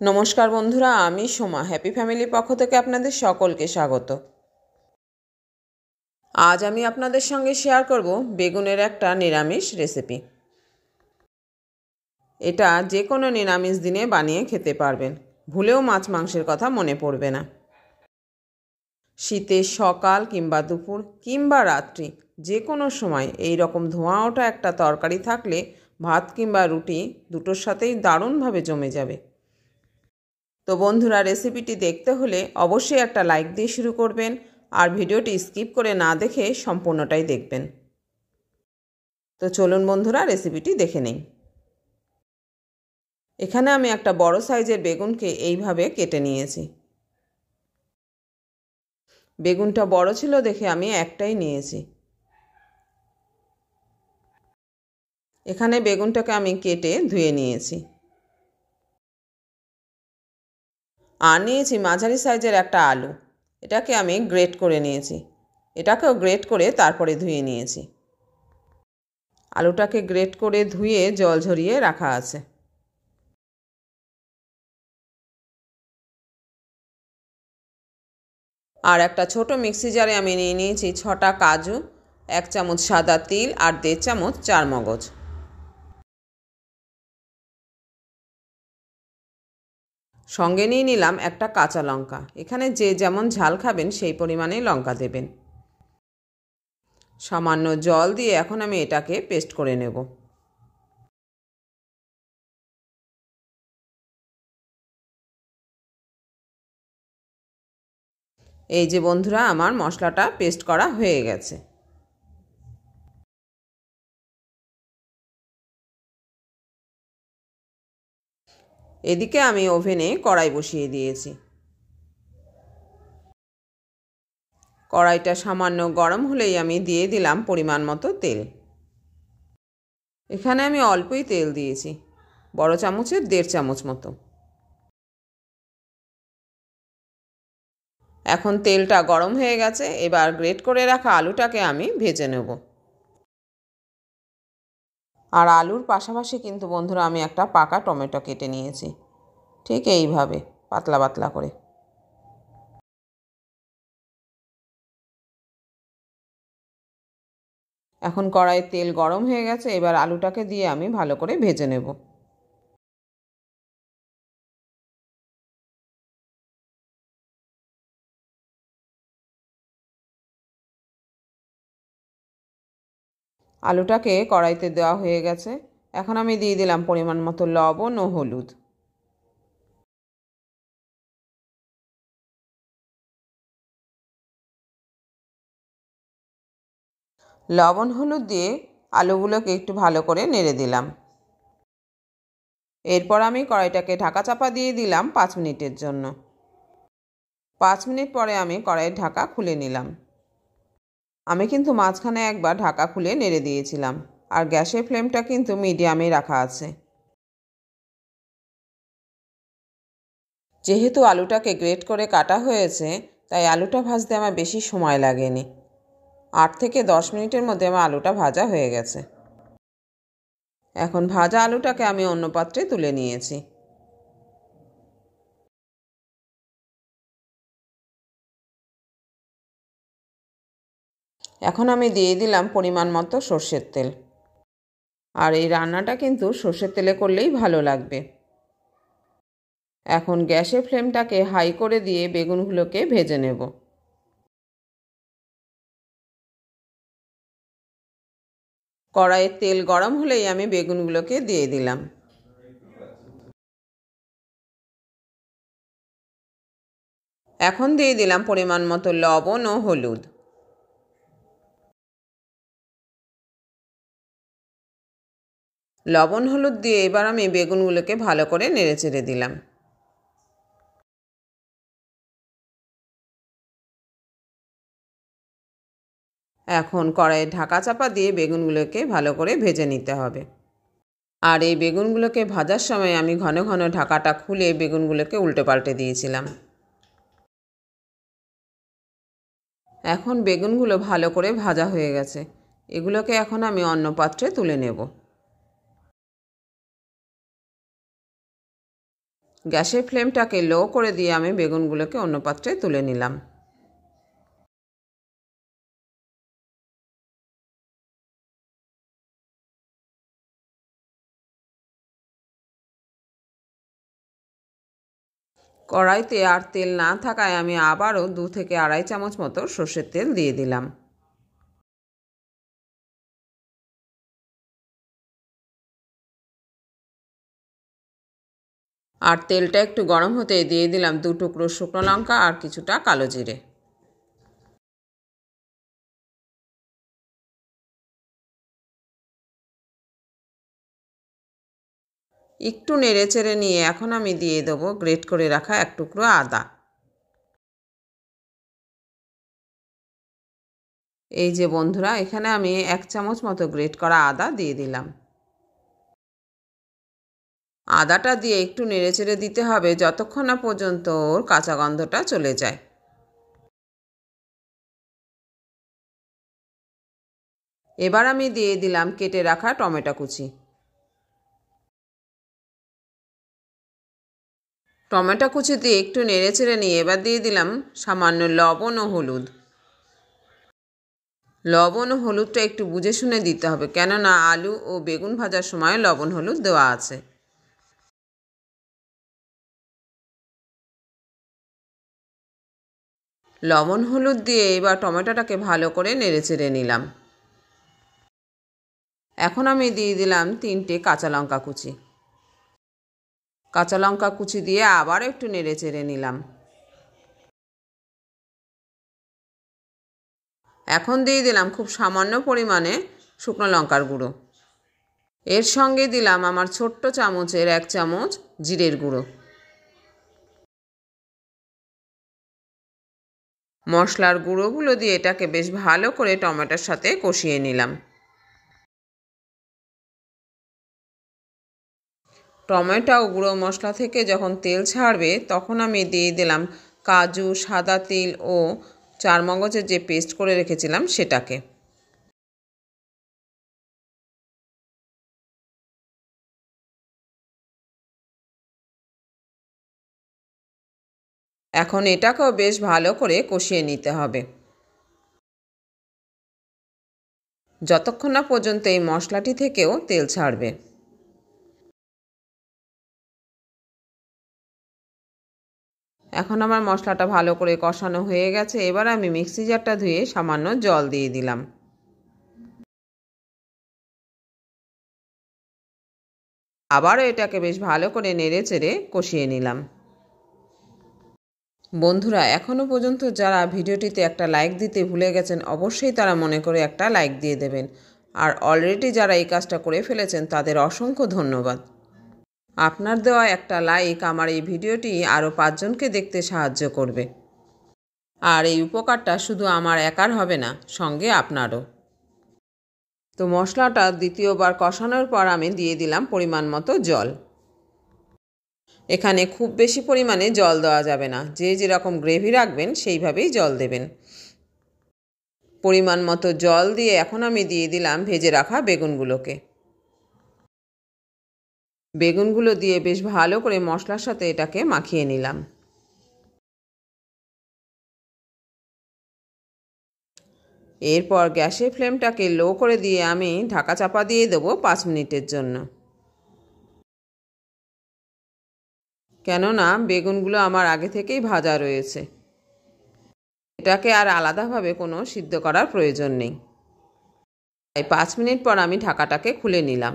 নমস্কার বন্ধুরা, আমি সোমা হ্যাপি ফ্যামিলির পক্ষ থেকে আপনাদের সকলকে স্বাগত। আজ আমি আপনাদের সঙ্গে শেয়ার করব বেগুনের একটা নিরামিষ রেসিপি। এটা যে কোনো নিরামিষ দিনে বানিয়ে খেতে পারবেন, ভুলেও মাছ মাংসের কথা মনে পড়বে না। শীতের সকাল কিংবা দুপুর কিংবা রাত্রি যে কোনো সময় এই রকম ধোঁয়া ওঠা একটা তরকারি থাকলে ভাত কিংবা রুটি দুটোর সাথেই দারুণভাবে জমে যাবে। তো বন্ধুরা, রেসিপিটি দেখতে হলে অবশ্যই একটা লাইক দিয়ে শুরু করবেন আর ভিডিওটি স্কিপ করে না দেখে সম্পূর্ণটাই দেখবেন। তো চলুন বন্ধুরা, রেসিপিটি দেখে নেই। এখানে আমি একটা বড় সাইজের বেগুনকে এইভাবে কেটে নিয়েছি। বেগুনটা বড় ছিল দেখে আমি একটাই নিয়েছি। এখানে বেগুনটাকে আমি কেটে ধুয়ে নিয়েছি। আর নিয়েছি মাঝারি সাইজের একটা আলু, এটাকে আমি গ্রেট করে নিয়েছি। এটাকেও গ্রেট করে তারপরে ধুয়ে নিয়েছি। আলুটাকে গ্রেট করে ধুয়ে জল ঝরিয়ে রাখা আছে। আর একটা ছোট মিক্সি জারে আমি নিয়ে নিয়েছি 6টা কাজু, 1 চামচ সাদা তিল আর 1.5 চামচ চারমগজ। সঙ্গে নিয়ে নিলাম একটা কাঁচা লঙ্কা। এখানে যে যেমন ঝাল খাবেন সেই পরিমাণে লঙ্কা দেবেন। সামান্য জল দিয়ে এখন আমি এটাকে পেস্ট করে নেব। এই যে বন্ধুরা, আমার মশলাটা পেস্ট করা হয়ে গেছে। এদিকে আমি ওভেনে কড়াই বসিয়ে দিয়েছি। কড়াইটা সামান্য গরম হলেই আমি দিয়ে দিলাম পরিমাণ মতো তেল। এখানে আমি অল্পই তেল দিয়েছি, বড় চামচের 1.5 চামচ মতো। এখন তেলটা গরম হয়ে গেছে, এবার গ্রেট করে রাখা আলুটাকে আমি ভেজে নেব। আর আলুর পাশাপাশি কিন্তু বন্ধুরা আমি একটা পাকা টমেটো কেটে নিয়েছি, ঠিক এইভাবে পাতলা পাতলা করে। এখন কড়াইয়ে তেল গরম হয়ে গেছে, এবার আলুটাকে দিয়ে আমি ভালো করে ভেজে নেব। আলুটাকে কড়াইতে দেওয়া হয়ে গেছে। এখন আমি দিয়ে দিলাম পরিমাণ মতো লবণ ও হলুদ। লবণ হলুদ দিয়ে আলুগুলোকে একটু ভালো করে নেড়ে দিলাম। এরপর আমি কড়াইটাকে ঢাকা চাপা দিয়ে দিলাম 5 মিনিটের জন্য। 5 মিনিট পরে আমি কড়াইয়ের ঢাকা খুলে নিলাম। আমি কিন্তু মাঝখানে একবার ঢাকা খুলে নেড়ে দিয়েছিলাম, আর গ্যাসের ফ্লেমটা কিন্তু মিডিয়ামে রাখা আছে। যেহেতু আলুটাকে গ্রেট করে কাটা হয়েছে, তাই আলুটা ভাজতে আমার বেশি সময় লাগেনি। 8 থেকে 10 মিনিটের মধ্যে আমার আলুটা ভাজা হয়ে গেছে। এখন ভাজা আলুটাকে আমি অন্য পাত্রে তুলে নিয়েছি। এখন আমি দিয়ে দিলাম পরিমাণ মতো সর্ষের তেল। আর এই রান্নাটা কিন্তু সর্ষের তেলে করলেই ভালো লাগবে। এখন গ্যাসের ফ্লেমটাকে হাই করে দিয়ে বেগুনগুলোকে ভেজে নেব। কড়াইয়ে তেল গরম হলেই আমি বেগুনগুলোকে দিয়ে দিলাম। এখন দিয়ে দিলাম পরিমাণ মতো লবণ ও হলুদ। লবণ হলুদ দিয়ে এবার আমি বেগুনগুলোকে ভালো করে নেড়েচেড়ে দিলাম। এখন কড়াইয়ে ঢাকা চাপা দিয়ে বেগুনগুলোকে ভালো করে ভেজে নিতে হবে। আর এই বেগুনগুলোকে ভাজার সময় আমি ঘন ঘন ঢাকাটা খুলে বেগুনগুলোকে উল্টে পাল্টে দিয়েছিলাম। এখন বেগুনগুলো ভালো করে ভাজা হয়ে গেছে। এগুলোকে এখন আমি অন্য পাত্রে তুলে নেব। গ্যাসের ফ্লেমটাকে লো করে দিয়ে আমি বেগুনগুলোকে অন্য পাত্রে তুলে নিলাম। কড়াইতে আর তেল না থাকায় আমি আবারও 2 থেকে আড়াই চামচ মতো সর্ষের তেল দিয়ে দিলাম। আর তেলটা একটু গরম হতে দিয়ে দিলাম 2 টুকরো শুকনো লঙ্কা আর কিছুটা কালো জিরে। একটু নেড়েচেড়ে নিয়ে এখন আমি দিয়ে দেবো গ্রেট করে রাখা 1 টুকরো আদা। এই যে বন্ধুরা, এখানে আমি 1 চামচ মতো গ্রেট করা আদা দিয়ে দিলাম। আদাটা দিয়ে একটু নেড়েচেড়ে দিতে হবে যতক্ষণ না পর্যন্ত ওর কাঁচা গন্ধটা চলে যায়। এবার আমি দিয়ে দিলাম কেটে রাখা টমেটো কুচি। টমেটো কুচি দিয়ে একটু নেড়েচেড়ে নিয়ে এবার দিয়ে দিলাম সামান্য লবণ ও হলুদ। লবণ ও হলুদটা একটু বুঝে শুনে দিতে হবে, কেননা আলু ও বেগুন ভাজার সময় লবণ হলুদ দেওয়া আছে। লবণ হলুদ দিয়ে এবার টমেটোটাকে ভালো করে নেড়েচেড়ে নিলাম। এখন আমি দিয়ে দিলাম 3টে কাঁচা লঙ্কা কুচি। কাঁচা লঙ্কা কুচি দিয়ে আবার একটু নেড়েচেড়ে নিলাম। এখন দিয়ে দিলাম খুব সামান্য পরিমাণে শুকনো লঙ্কার গুঁড়ো। এর সঙ্গে দিলাম আমার ছোট্ট চামচের 1 চামচ জিরের গুঁড়ো। মশলার গুঁড়োগুলো দিয়ে এটাকে বেশ ভালো করে টমেটোর সাথে কষিয়ে নিলাম। টমেটো ও গুঁড়ো মশলা থেকে যখন তেল ছাড়বে তখন আমি দিয়ে দিলাম কাজু, সাদা তিল ও চারমগজের যে পেস্ট করে রেখেছিলাম সেটাকে। এখন এটাকেও বেশ ভালো করে কষিয়ে নিতে হবে যতক্ষণ না পর্যন্ত এই মশলাটি থেকেও তেল ছাড়বে। এখন আমার মশলাটা ভালো করে কষানো হয়ে গেছে। এবার আমি মিক্সি জারটা ধুয়ে সামান্য জল দিয়ে দিলাম। আবারও এটাকে বেশ ভালো করে নেড়েচেড়ে কষিয়ে নিলাম। বন্ধুরা, এখনও পর্যন্ত যারা ভিডিওটিতে একটা লাইক দিতে ভুলে গেছেন অবশ্যই তারা মনে করে একটা লাইক দিয়ে দেবেন। আর অলরেডি যারা এই কাজটা করে ফেলেছেন তাদের অসংখ্য ধন্যবাদ। আপনার দেওয়া একটা লাইক আমার এই ভিডিওটি আরও 5 জনকে দেখতে সাহায্য করবে। আর এই উপকারটা শুধু আমার একার হবে না, সঙ্গে আপনারও। তো মশলাটা দ্বিতীয়বার কষানোর পর আমি দিয়ে দিলাম পরিমাণ মতো জল। এখানে খুব বেশি পরিমাণে জল দেওয়া যাবে না, যে যেরকম গ্রেভি রাখবেন সেইভাবেই জল দেবেন। পরিমাণ মতো জল দিয়ে এখন আমি দিয়ে দিলাম ভেজে রাখা বেগুনগুলোকে। বেগুনগুলো দিয়ে বেশ ভালো করে মশলার সাথে এটাকে মাখিয়ে নিলাম। এরপর গ্যাসের ফ্লেমটাকে লো করে দিয়ে আমি ঢাকা চাপা দিয়ে দেবো 5 মিনিটের জন্য। কেননা বেগুনগুলো আমার আগে থেকেই ভাজা রয়েছে, এটাকে আর আলাদাভাবে কোনো সিদ্ধ করার প্রয়োজন নেই। তাই 5 মিনিট পর আমি ঢাকাটাকে খুলে নিলাম।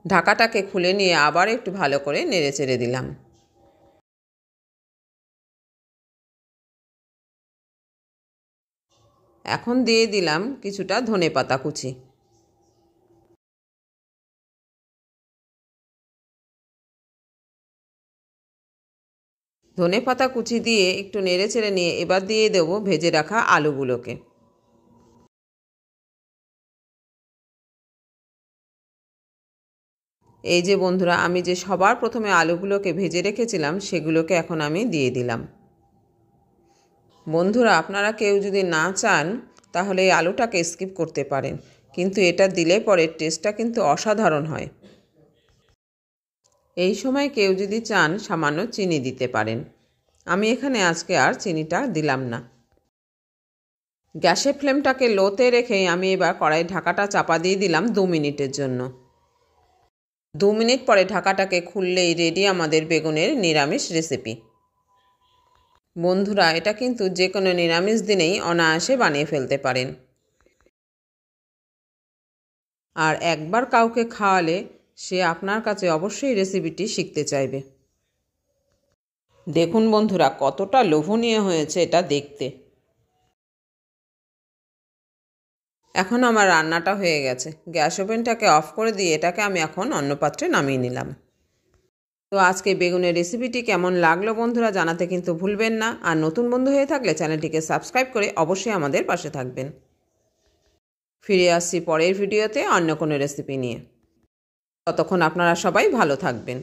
ঢাকাটাকে খুলে নিয়ে আবার একটু ভালো করে নেড়েচেড়ে দিলাম। এখন দিয়ে দিলাম কিছুটা ধনেপাতা কুচি। ধনেপাতা কুচি দিয়ে একটু নেড়েচেড়ে নিয়ে এবার দিয়ে দেব ভেজে রাখা আলুগুলোকে। এই যে বন্ধুরা, আমি যে সবার প্রথমে আলুগুলোকে ভেজে রেখেছিলাম সেগুলোকে এখন আমি দিয়ে দিলাম। বন্ধুরা, আপনারা কেউ যদি না চান তাহলে এই আলুটাকে স্কিপ করতে পারেন, কিন্তু এটা দিলে পরে টেস্টটা কিন্তু অসাধারণ হয়। এই সময় কেউ যদি চান সামান্য চিনি দিতে পারেন। আমি এখানে আজকে আর চিনিটা দিলাম না। গ্যাসের ফ্লেমটাকে লোতে রেখেই আমি এবার কড়াই ঢাকাটা চাপা দিয়ে দিলাম 2 মিনিটের জন্য। 2 মিনিট পরে ঢাকাটাকে খুললেই রেডি আমাদের বেগুনের নিরামিষ রেসিপি। বন্ধুরা, এটা কিন্তু যে কোনো নিরামিষ দিনেই অনায়াসে বানিয়ে ফেলতে পারেন। আর একবার কাউকে খাওয়ালে সে আপনার কাছে অবশ্যই রেসিপিটি শিখতে চাইবে। দেখুন বন্ধুরা, কতটা লোভনীয় হয়েছে এটা দেখতে। এখন আমার রান্নাটা হয়ে গেছে। গ্যাস ওভেনটাকে অফ করে দিয়ে এটাকে আমি এখন অন্য পাত্রে নামিয়ে নিলাম। তো আজকে বেগুনের রেসিপিটি কেমন লাগলো বন্ধুরা জানাতে কিন্তু ভুলবেন না। আর নতুন বন্ধু হয়ে থাকলে চ্যানেলটিকে সাবস্ক্রাইব করে অবশ্যই আমাদের পাশে থাকবেন। ফিরে আসছি পরের ভিডিওতে অন্য কোনো রেসিপি নিয়ে। ততক্ষণ আপনারা সবাই ভালো থাকবেন।